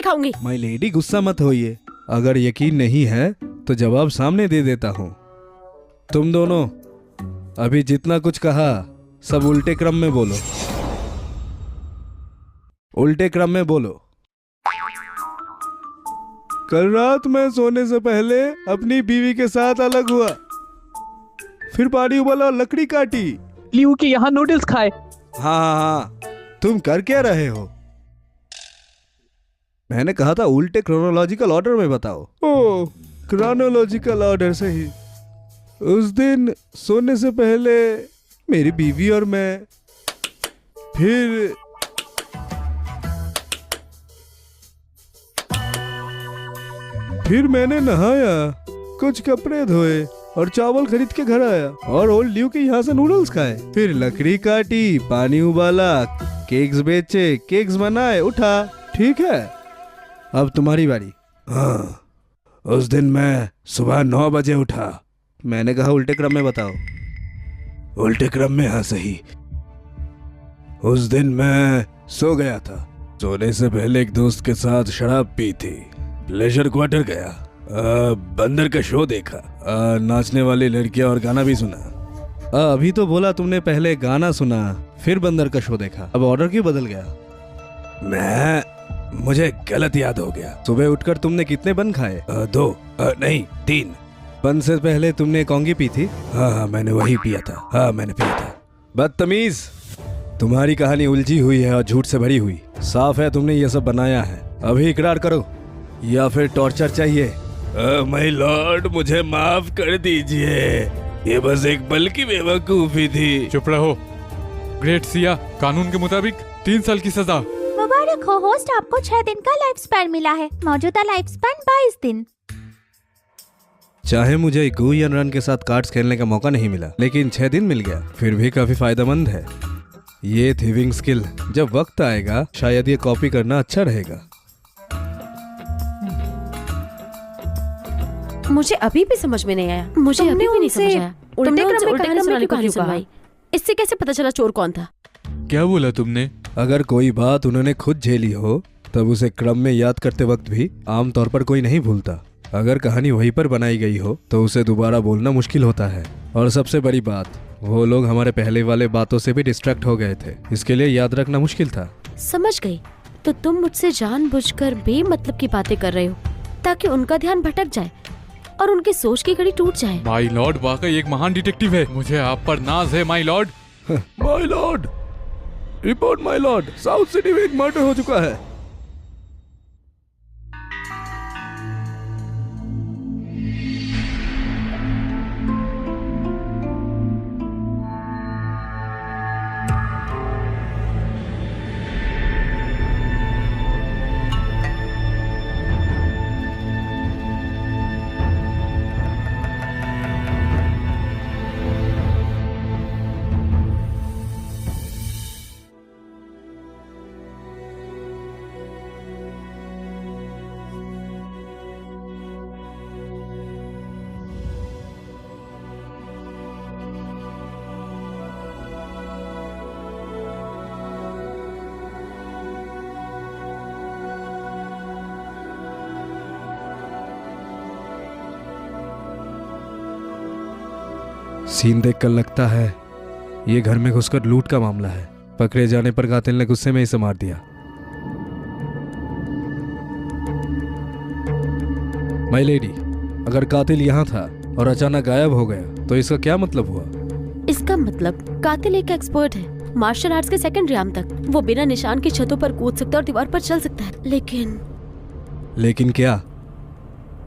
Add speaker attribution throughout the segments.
Speaker 1: खाऊंगी।
Speaker 2: My lady गुस्सा मत होइए, अगर यकीन नहीं है तो जवाब सामने दे देता हूँ। तुम दोनों अभी जितना कुछ कहा सब उल्टे क्रम में बोलो, उल्टे क्रम में बोलो। कल रात मैं सोने से पहले अपनी बीवी के साथ अलग हुआ, फिर पानी उबाला और लकड़ी काटी।
Speaker 3: लियू के यहाँ नूडल्स खाए।
Speaker 2: हाँ, तुम कर क्या रहे हो? मैंने कहा था उल्टे क्रोनोलॉजिकल ऑर्डर में बताओ। ओह, क्रोनोलॉजिकल ऑर्डर से ही। उस दिन सोने से पहले मेरी बीवी और मैं, फिर मैंने नहाया, कुछ कपड़े धोए और चावल खरीद के घर आया और ओल्ड ल्यू के यहाँ से नूडल्स खाए। फिर लकड़ी काटी, पानी उबाला, केक्स बेचे, केक्स बनाए, उठा। ठीक है, अब तुम्हारी बारी। हाँ, उस दिन मैं सुबह 9 बजे उठा। मैंने कहा उल्टे क्रम में बताओ। उल्टे क्रम में? हाँ सही। उस दिन मैं सो गया था। सोने से पहले एक दोस्त के साथ शराब पी थी, प्लेजर क्वार्टर गया, बंदर का शो देखा, नाचने वाली लड़कियां और गाना भी सुना। अभी तो बोला तुमने पहले गाना सुना फिर बंदर का शो देखा, अब ऑर्डर क्यों बदल गया? मुझे गलत याद हो गया। सुबह उठकर तुमने कितने बन खाए? 2 नहीं 3। बन से पहले तुमने कौंगी पी थी? हाँ, मैंने वही पिया था। हाँ, मैंने पिया था। बदतमीज, तुम्हारी कहानी उलझी हुई है और झूठ से भरी हुई। साफ है तुमने ये सब बनाया है। अभी इकरार करो या फिर टॉर्चर चाहिए? माय लॉर्ड, मुझे माफ कर दीजिए, ये बस एक पल की बेवकूफी थी।
Speaker 4: चुप रहो। ग्रेट सिया, कानून के मुताबिक 3 साल की सजा।
Speaker 5: मुबारक हो होस्ट, आपको 6 दिन का लाइफ स्पैन मिला है। मौजूदा लाइफ स्पैन 22 दिन।
Speaker 2: चाहे मुझे गुयन रन के साथ कार्ड्स खेलने का मौका नहीं मिला, लेकिन 6 दिन मिल गया, फिर भी काफी फायदेमंद है। ये थीविंग स्किल जब वक्त आएगा शायद ये कॉपी करना अच्छा रहेगा।
Speaker 1: मुझे अभी भी समझ में नहीं आया। मुझे अभी भी नहीं समझ आया। उल्टे क्रम में कहानी सुनाई। इससे कैसे पता चला चोर कौन था?
Speaker 4: क्या बोला तुमने?
Speaker 2: अगर कोई बात उन्होंने खुद झेली हो तब उसे क्रम में याद करते वक्त भी आमतौर पर कोई नहीं भूलता। अगर कहानी वहीं पर बनाई गई हो तो उसे दोबारा बोलना मुश्किल होता है। और सबसे बड़ी बात, वो लोग हमारे पहले वाले बातों से भी डिस्ट्रैक्ट हो गए थे, इसके लिए याद रखना मुश्किल था।
Speaker 1: समझ गई। तो तुम मुझसे जानबूझकर बेमतलब की बातें कर रहे हो ताकि उनका ध्यान भटक जाए और उनकी सोच की कड़ी टूट जाए।
Speaker 4: माय लॉर्ड वाकई एक महान डिटेक्टिव है। मुझे आप पर नाज है my Lord.
Speaker 2: My Lord, report my Lord, south city में एक मर्डर हो चुका है। सीन देखकर लगता है ये घर में घुसकर लूट का मामला है। पकड़े जाने पर कातिल ने गुस्से में इसे मार दिया। माय लेडी, अगर कातिल यहाँ था और अचानक गायब हो गया तो इसका क्या मतलब हुआ?
Speaker 1: इसका मतलब कातिल एक एक्सपर्ट है, मार्शल आर्ट्स के सेकेंड रैंक तक। वो बिना निशान की छतों पर कूद सकता है और दीवार पर चल सकता है। लेकिन
Speaker 2: क्या?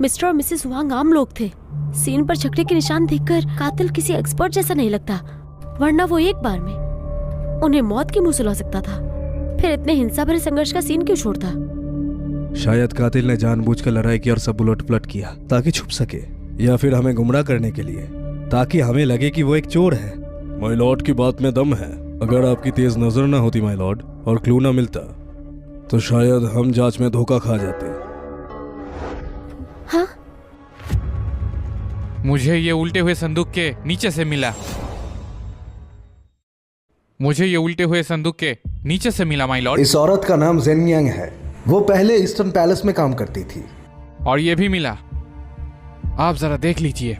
Speaker 1: मिस्टर और मिसेस वांग आम लोग थे। सीन पर झगड़े के निशान देखकर कातिल किसी एक्सपर्ट जैसा नहीं लगता, वरना वो एक बार में उन्हें मौत के मुंह सुला सकता था। फिर इतने हिंसा भरे संघर्ष का सीन क्यों छोड़ता?
Speaker 2: शायद कातिल ने जानबूझकर लड़ाई की और सब उलट-पलट किया ताकि छुप सके, या फिर हमें गुमराह करने के लिए, ताकि हमें लगे कि वो एक चोर है। माय लॉर्ड की बात में दम है। अगर आपकी तेज नजर ना होती माय लॉर्ड और क्लू ना मिलता तो शायद हम जांच में धोखा खा जाते।
Speaker 1: हाँ?
Speaker 4: मुझे ये उल्टे हुए संदूक के नीचे से मिला। मुझे ये उल्टे हुए संदूक के नीचे से मिला माय लॉर्ड।
Speaker 2: इस औरत का नाम जेन यांग है।
Speaker 6: वो पहले ईस्टर्न पैलेस में काम करती थी।
Speaker 4: और ये भी मिला, आप जरा देख लीजिए।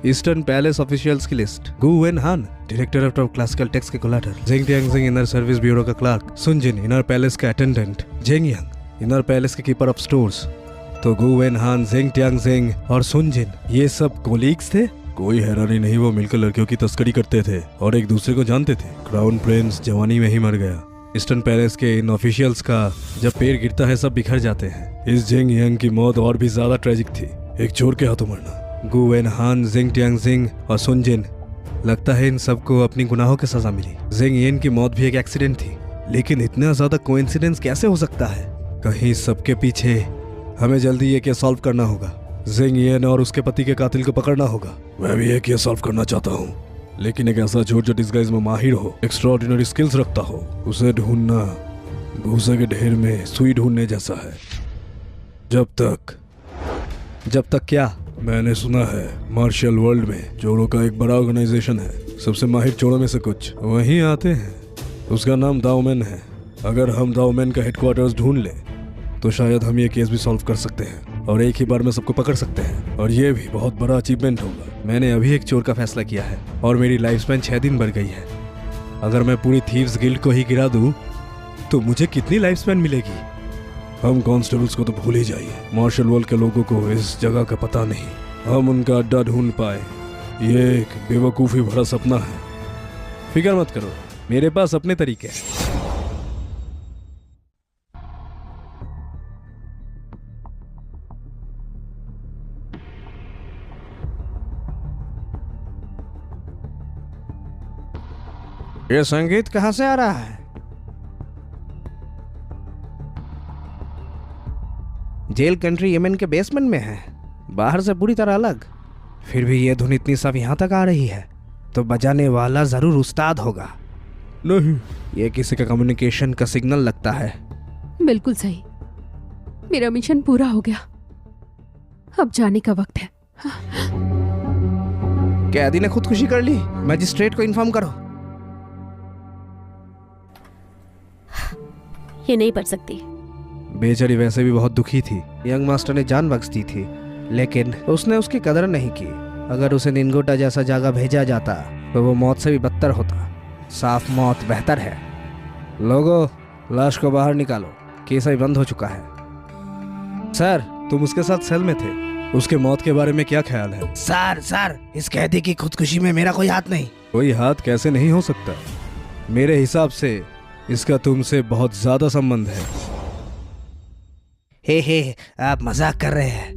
Speaker 2: ईस्टर्न पैलेस ऑफिशियल्स की लिस्ट: गु वेन हान, डायरेक्टर ऑफ क्लासिकल टेक्स्ट के कोलेटर; जेंग टियांगजिंग, इनर सर्विस ब्यूरो का क्लर्क; सुन जिन, इनर पैलेस का अटेंडेंट; जेंग यांग, इनर पैलेस के कीपर ऑफ स्टोर्स। तो गु वेन हान, जेंग टियांगजिंग और सुन जिन, ये सब कोलीग्स थे। कोई हैरानी नहीं, वो मिलकर लड़कियों की तस्करी करते थे और एक दूसरे को जानते थे। क्राउन प्रिंस जवानी में ही मर गया। ईस्टर्न पैलेस के इन ऑफिशियल्स का जब पैर गिरता है सब बिखर जाते हैं। इस जेंग यांग की मौत और भी ज्यादा ट्रेजिक थी, एक चोर के हाथों मरना। गु वेन हान, जेंग टियांगजिंग और सुन जिन, लगता है इन सबको अपनी गुनाहों की सजा मिली। जेंग येन की मौत भी एक एक्सीडेंट थी, लेकिन इतना ज्यादा कोइंसिडेंस कैसे हो सकता है? कहीं सबके पीछे हमें जल्दी ये केस सॉल्व करना होगा। जेंग येन और उसके पति के कातिल को पकड़ना होगा। मैं भी ये केस सॉल्व करना चाहता हूँ, लेकिन एक ऐसा चोर जो डिस्गाइज में माहिर हो, एक्स्ट्राऑर्डिनरी स्किल्स रखता हो। उसे ढूंढना भूसे के ढेर में सुई ढूंढने जैसा है। जब तक क्या? मैंने सुना है मार्शल वर्ल्ड में चोरों का एक बड़ा ऑर्गेनाइजेशन है, सबसे माहिर चोरों में से कुछ वहीं आते हैं। उसका नाम दाओमेन है। अगर हम दाओमेन का हेडक्वार्टर्स ढूंढ लें तो शायद हम ये केस भी सॉल्व कर सकते हैं और एक ही बार में सबको पकड़ सकते हैं, और ये भी बहुत बड़ा अचीवमेंट होगा। मैंने अभी एक चोर का फैसला किया है और मेरी लाइफ स्पैन 6 दिन बढ़ गई है। अगर मैं पूरी थीव्स गिल्ड को ही गिरा दूं तो मुझे कितनी लाइफ स्पैन मिलेगी? हम कॉन्स्टेबल्स को तो भूल ही जाइए, मार्शल वर्ल्ड के लोगों को इस जगह का पता नहीं। हम उनका अड्डा ढूंढ पाए, ये एक बेवकूफ़ी भरा सपना है। फिक्र मत करो, मेरे पास अपने तरीके हैं।
Speaker 7: ये संगीत कहाँ से आ रहा है? जेल कंट्री यमन के बेसमेंट में है, बाहर से पूरी तरह अलग। फिर भी ये धुन इतनी सब यहाँ तक आ रही है तो बजाने वाला जरूर उस्ताद होगा।
Speaker 2: नहीं,
Speaker 7: ये किसी का कम्युनिकेशन का सिग्नल लगता है।
Speaker 8: बिल्कुल सही, मेरा मिशन पूरा हो गया, अब जाने का वक्त है।
Speaker 7: कैदी ने खुदकुशी कर ली, मजिस्ट्रेट को इन्फॉर्म करो।
Speaker 1: ये नहीं पढ़ सकती।
Speaker 7: बेचारी वैसे भी बहुत दुखी थी। यंग मास्टर ने जान बख्श दी थी, लेकिन उसने उसकी कदर नहीं की। अगर उसे निंगोटा जैसा जगह भेजा जाता तो वो मौत से भी बदतर होता। साफ मौत बेहतर है। लोगों, लाश को बाहर निकालो, केस अभी बंद हो चुका है।
Speaker 2: सर, तुम उसके साथ सेल में थे, उसके मौत के बारे में क्या ख्याल है?
Speaker 7: सर, इस कैदी की खुदकुशी में मेरा कोई हाथ नहीं।
Speaker 2: कोई हाथ कैसे नहीं हो सकता? मेरे हिसाब से इसका तुमसे बहुत ज्यादा संबंध है।
Speaker 7: हे, आप मजाक कर रहे हैं।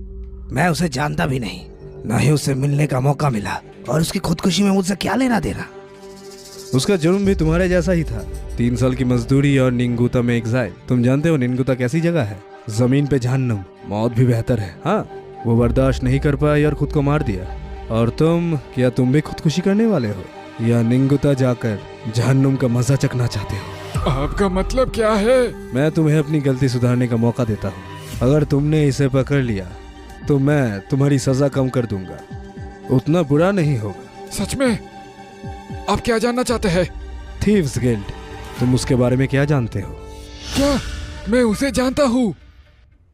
Speaker 7: मैं उसे जानता भी नहीं, ना ही उसे मिलने का मौका मिला, और उसकी खुदकुशी में मुझसे क्या लेना देना।
Speaker 2: उसका जुर्म भी तुम्हारे जैसा ही था, 3 साल की मजदूरी और निंगुता में एग्जाइल। तुम जानते हो निंगुता कैसी जगह है? जमीन पे जहन्नुम। मौत भी बेहतर है। हाँ, वो बर्दाश्त नहीं कर पाई और खुद को मार दिया। और क्या तुम भी खुदकुशी करने वाले हो, या निंगुता जाकर जहन्नुम का मजा चखना चाहते हो?
Speaker 4: आपका मतलब क्या है?
Speaker 2: मैं तुम्हें अपनी गलती सुधारने का मौका देता हूँ। अगर तुमने इसे पकड़ लिया तो मैं तुम्हारी सजा कम कर दूंगा, उतना बुरा नहीं होगा।
Speaker 4: सच में? आप क्या जानना चाहते हैं?
Speaker 2: थीव्स गिल्ड, तुम उसके बारे में क्या जानते हो?
Speaker 4: क्या मैं उसे जानता हूँ?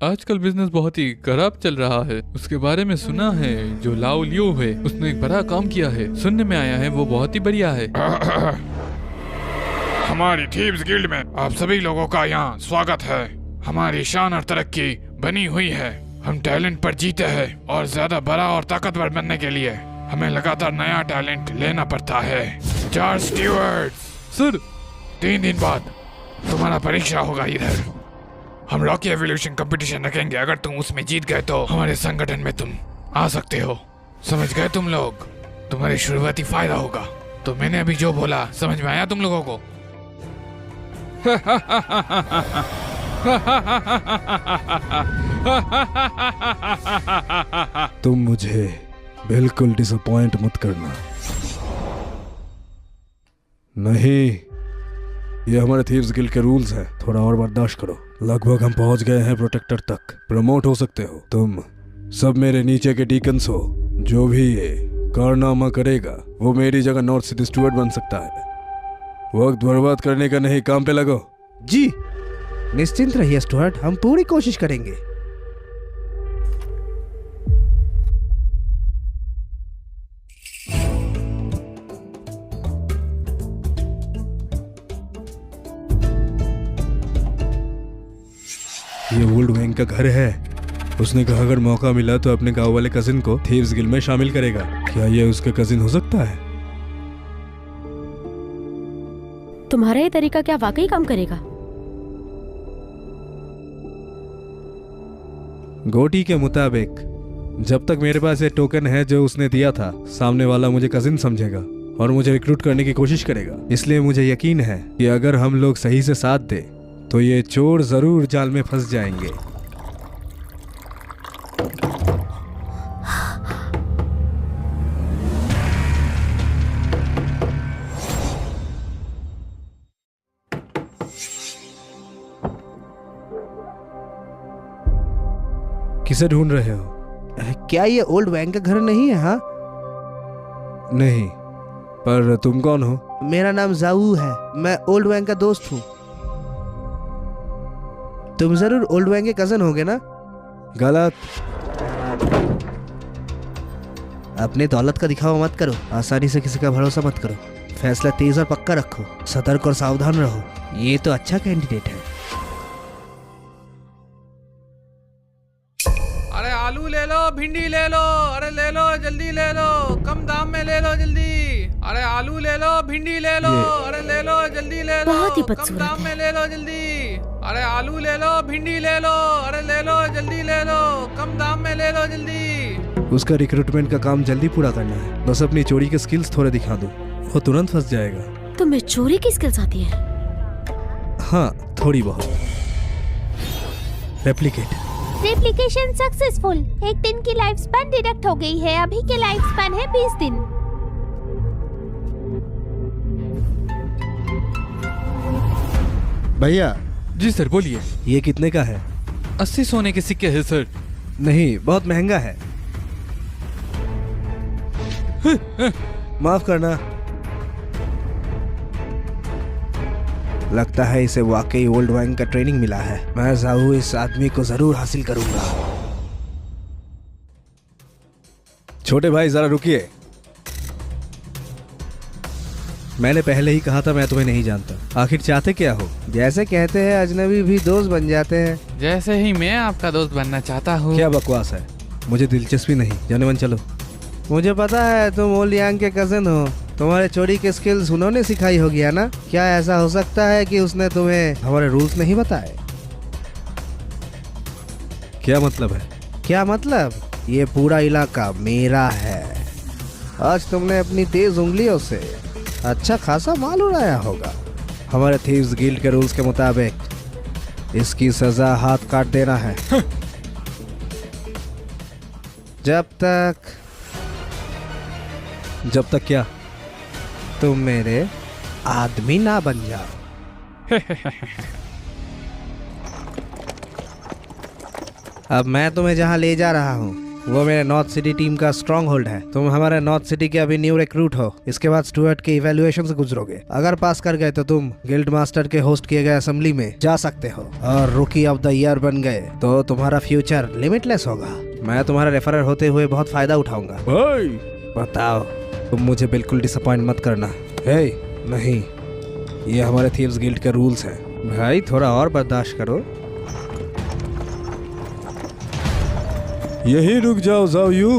Speaker 4: आजकल बिजनेस बहुत ही खराब चल रहा है, उसके बारे में सुना है। जो लाओ लियो है उसने एक बड़ा काम किया है, सुनने में आया है वो बहुत ही बढ़िया है। हमारी थीव्स गिल्ड में आप सभी लोगों का यहाँ स्वागत है। हमारी शान और तरक्की बनी हुई है। हम टैलेंट पर जीते हैं और ज्यादा बड़ा और ताकतवर बनने के लिए हमें लगातार नया टैलेंट लेना पड़ता है। चार्ल्स स्टीवर्ट सर, 3 दिन बाद तुम्हारा परीक्षा होगा इधर। हम रॉकी एवोल्यूशन कंपटीशन रखेंगे, अगर तुम उसमें जीत गए तो हमारे संगठन में तुम आ सकते हो। समझ गए तुम लोग? तुम्हारी शुरुआती फायदा होगा। तो मैंने अभी जो बोला समझ में आया तुम लोगों को?
Speaker 2: तुम मुझे बिल्कुल डिसअपॉइंट मत करना। नहीं, ये हमारे थीव्स गिल्ड के रूल्स हैं, थोड़ा और बर्दाश्त करो। लगभग हम पहुंच गए हैं प्रोटेक्टर तक। प्रमोट हो सकते हो। तुम सब मेरे नीचे के डीकन्स हो। जो भी ये कारनामा करेगा वो मेरी जगह नॉर्थ सिटी स्टुअर्ट बन सकता है। वक्त बर्बाद करने का नहीं, काम पे लगो।
Speaker 7: जी। निश्चिंत रहिए स्टुअर्ट, हम पूरी कोशिश करेंगे।
Speaker 2: ये ओल्ड वैंग का घर है। उसने कहा अगर मौका मिला तो अपने गांव वाले कजिन को थीव्स गिल्ड में शामिल करेगा। क्या ये उसका कजिन हो सकता है?
Speaker 1: तुम्हारा ये तरीका क्या वाकई काम करेगा?
Speaker 2: गोटी के मुताबिक जब तक मेरे पास ये टोकन है जो उसने दिया था, सामने वाला मुझे कजिन समझेगा और मुझे रिक्रूट करने की कोशिश करेगा। इसलिए मुझे यकीन है कि अगर हम लोग सही से साथ दें तो ये चोर जरूर जाल में फंस जाएंगे। किसे ढूंढ रहे हो?
Speaker 7: क्या ये ओल्ड वैंग का घर नहीं है? हाँ,
Speaker 2: नहीं, पर तुम कौन हो?
Speaker 7: मेरा नाम जाऊ है, मैं ओल्ड वैंग का दोस्त हूँ। तुम जरूर ओल्ड वैंग के कजन होगे ना?
Speaker 2: गलत।
Speaker 7: अपने दौलत का दिखावा मत करो, आसानी से किसी का भरोसा मत करो, फैसला तेज और पक्का रखो, सतर्क और सावधान रहो। ये तो अच्छा कैंडिडेट है।
Speaker 3: अरे आलू ले लो, भिंडी ले लो, अरे ले लो जल्दी ले लो, कम दाम में ले लो जल्दी। अरे आलू ले लो, भिंडी ले लो, अरे ले लो जल्दी ले लो,
Speaker 1: बहुत ही
Speaker 3: कम
Speaker 1: बदसूरत
Speaker 3: दाम
Speaker 1: है।
Speaker 3: में ले लो जल्दी। अरे आलू ले लो, भिंडी ले लो, अरे ले लो जल्दी ले लो, कम दाम में ले लो जल्दी।
Speaker 2: उसका रिक्रूटमेंट का काम जल्दी पूरा करना है। बस अपनी चोरी के स्किल्स थोड़े दिखा दो, वो तुरंत फंस जाएगा।
Speaker 1: तुम्हें चोरी की स्किल्स आती है?
Speaker 2: हाँ, थोड़ी बहुत। रेप्लिकेट।
Speaker 5: Replication successful. 1 दिन की लाइफ स्पैन डिडक्ट हो गई है। अभी के लाइफ स्पैन है 20 दिन।
Speaker 2: भैया,
Speaker 9: जी सर बोलिए।
Speaker 2: ये कितने का है?
Speaker 9: 80 सोने के सिक्के हैं सर।
Speaker 2: नहीं, बहुत महंगा है। माफ करना।
Speaker 7: लगता है इसे वाकई ओल्ड वैंग का ट्रेनिंग मिला है। मैं जाऊ इस आदमी को जरूर हासिल करूंगा।
Speaker 2: छोटे भाई जरा रुकिए। मैंने पहले ही कहा था मैं तुम्हें नहीं जानता। आखिर चाहते क्या हो?
Speaker 7: जैसे कहते हैं अजनबी भी दोस्त बन जाते हैं।
Speaker 9: जैसे ही मैं आपका दोस्त बनना चाहता हूँ।
Speaker 2: क्या बकवास है, मुझे दिलचस्पी नहीं। जाने मन चलो।
Speaker 7: मुझे पता है तुम ओल्ड यांग के कजिन हो। तुम्हारे चोरी के स्किल्स उन्होंने सिखाई होगी है ना? क्या ऐसा हो सकता है कि उसने तुम्हें हमारे रूल्स नहीं बताए?
Speaker 2: क्या मतलब है?
Speaker 7: क्या मतलब? ये पूरा इलाका मेरा है। आज तुमने अपनी तेज उंगलियों से अच्छा खासा माल उड़ाया होगा। हमारे थीव्स गिल्ड के रूल्स के मुताबिक इसकी सजा हाथ काट देना है। जब
Speaker 2: तक क्या?
Speaker 7: तुम मेरे आदमी ना बन जाओ। अब मैं तुम्हें जहां ले जा रहा हूं वो मेरे नॉर्थ सिटी टीम का स्ट्रॉन्ग होल्ड है। तुम हमारे नॉर्थ सिटी के अभी न्यू रिक्रूट हो। इसके बाद स्टुअर्ट के इवैल्यूएशन से गुजरोगे। अगर पास कर गए तो तुम गिल्ड मास्टर के होस्ट किए गए असेंबली में जा सकते हो और रुकी ऑफ द ईयर बन गए तो तुम्हारा फ्यूचर लिमिटलेस होगा। मैं तुम्हारा रेफरर होते हुए बहुत फायदा उठाऊंगा।
Speaker 2: भाई
Speaker 7: बताओ, तुम मुझे बिल्कुल डिसअपॉइंट मत करना।
Speaker 2: हे,
Speaker 7: नहीं, ये हमारे थीव्स गिल्ड के रूल्स हैं। भाई थोड़ा और बर्दाश्त करो।
Speaker 2: यही रुक जाओ जाओ यू।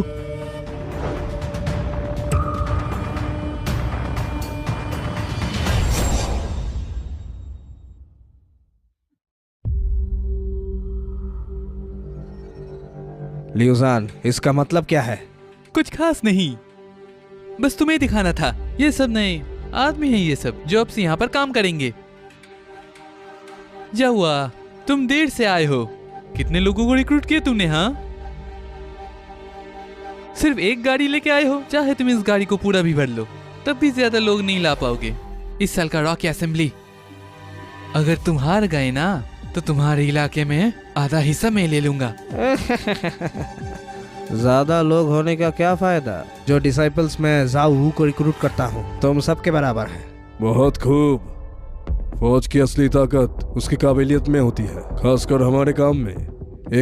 Speaker 7: लियूजान, इसका मतलब क्या है?
Speaker 9: कुछ खास नहीं, बस तुम्हें दिखाना था। ये सब नए आदमी हैं, ये सब जो अब से यहाँ पर काम करेंगे। क्या हुआ, तुम देर से आए हो? कितने लोगों को रिक्रूट किया तुमने? हाँ, सिर्फ एक गाड़ी लेके आए हो? चाहे तुम इस गाड़ी को पूरा भी भर लो, तब भी ज्यादा लोग नहीं ला पाओगे। इस साल का रॉकी असेंबली, अगर तुम हार गए ना तो तुम्हारे इलाके में आधा हिस्सा मैं ले लूंगा।
Speaker 7: ज्यादा लोग होने का क्या फायदा? जो डिसाइपल्स में जाऊ को रिक्रूट करता हूँ तुम सबके बराबर है।
Speaker 2: बहुत खूब। फौज की असली ताकत उसकी काबिलियत में होती है, खासकर हमारे काम में।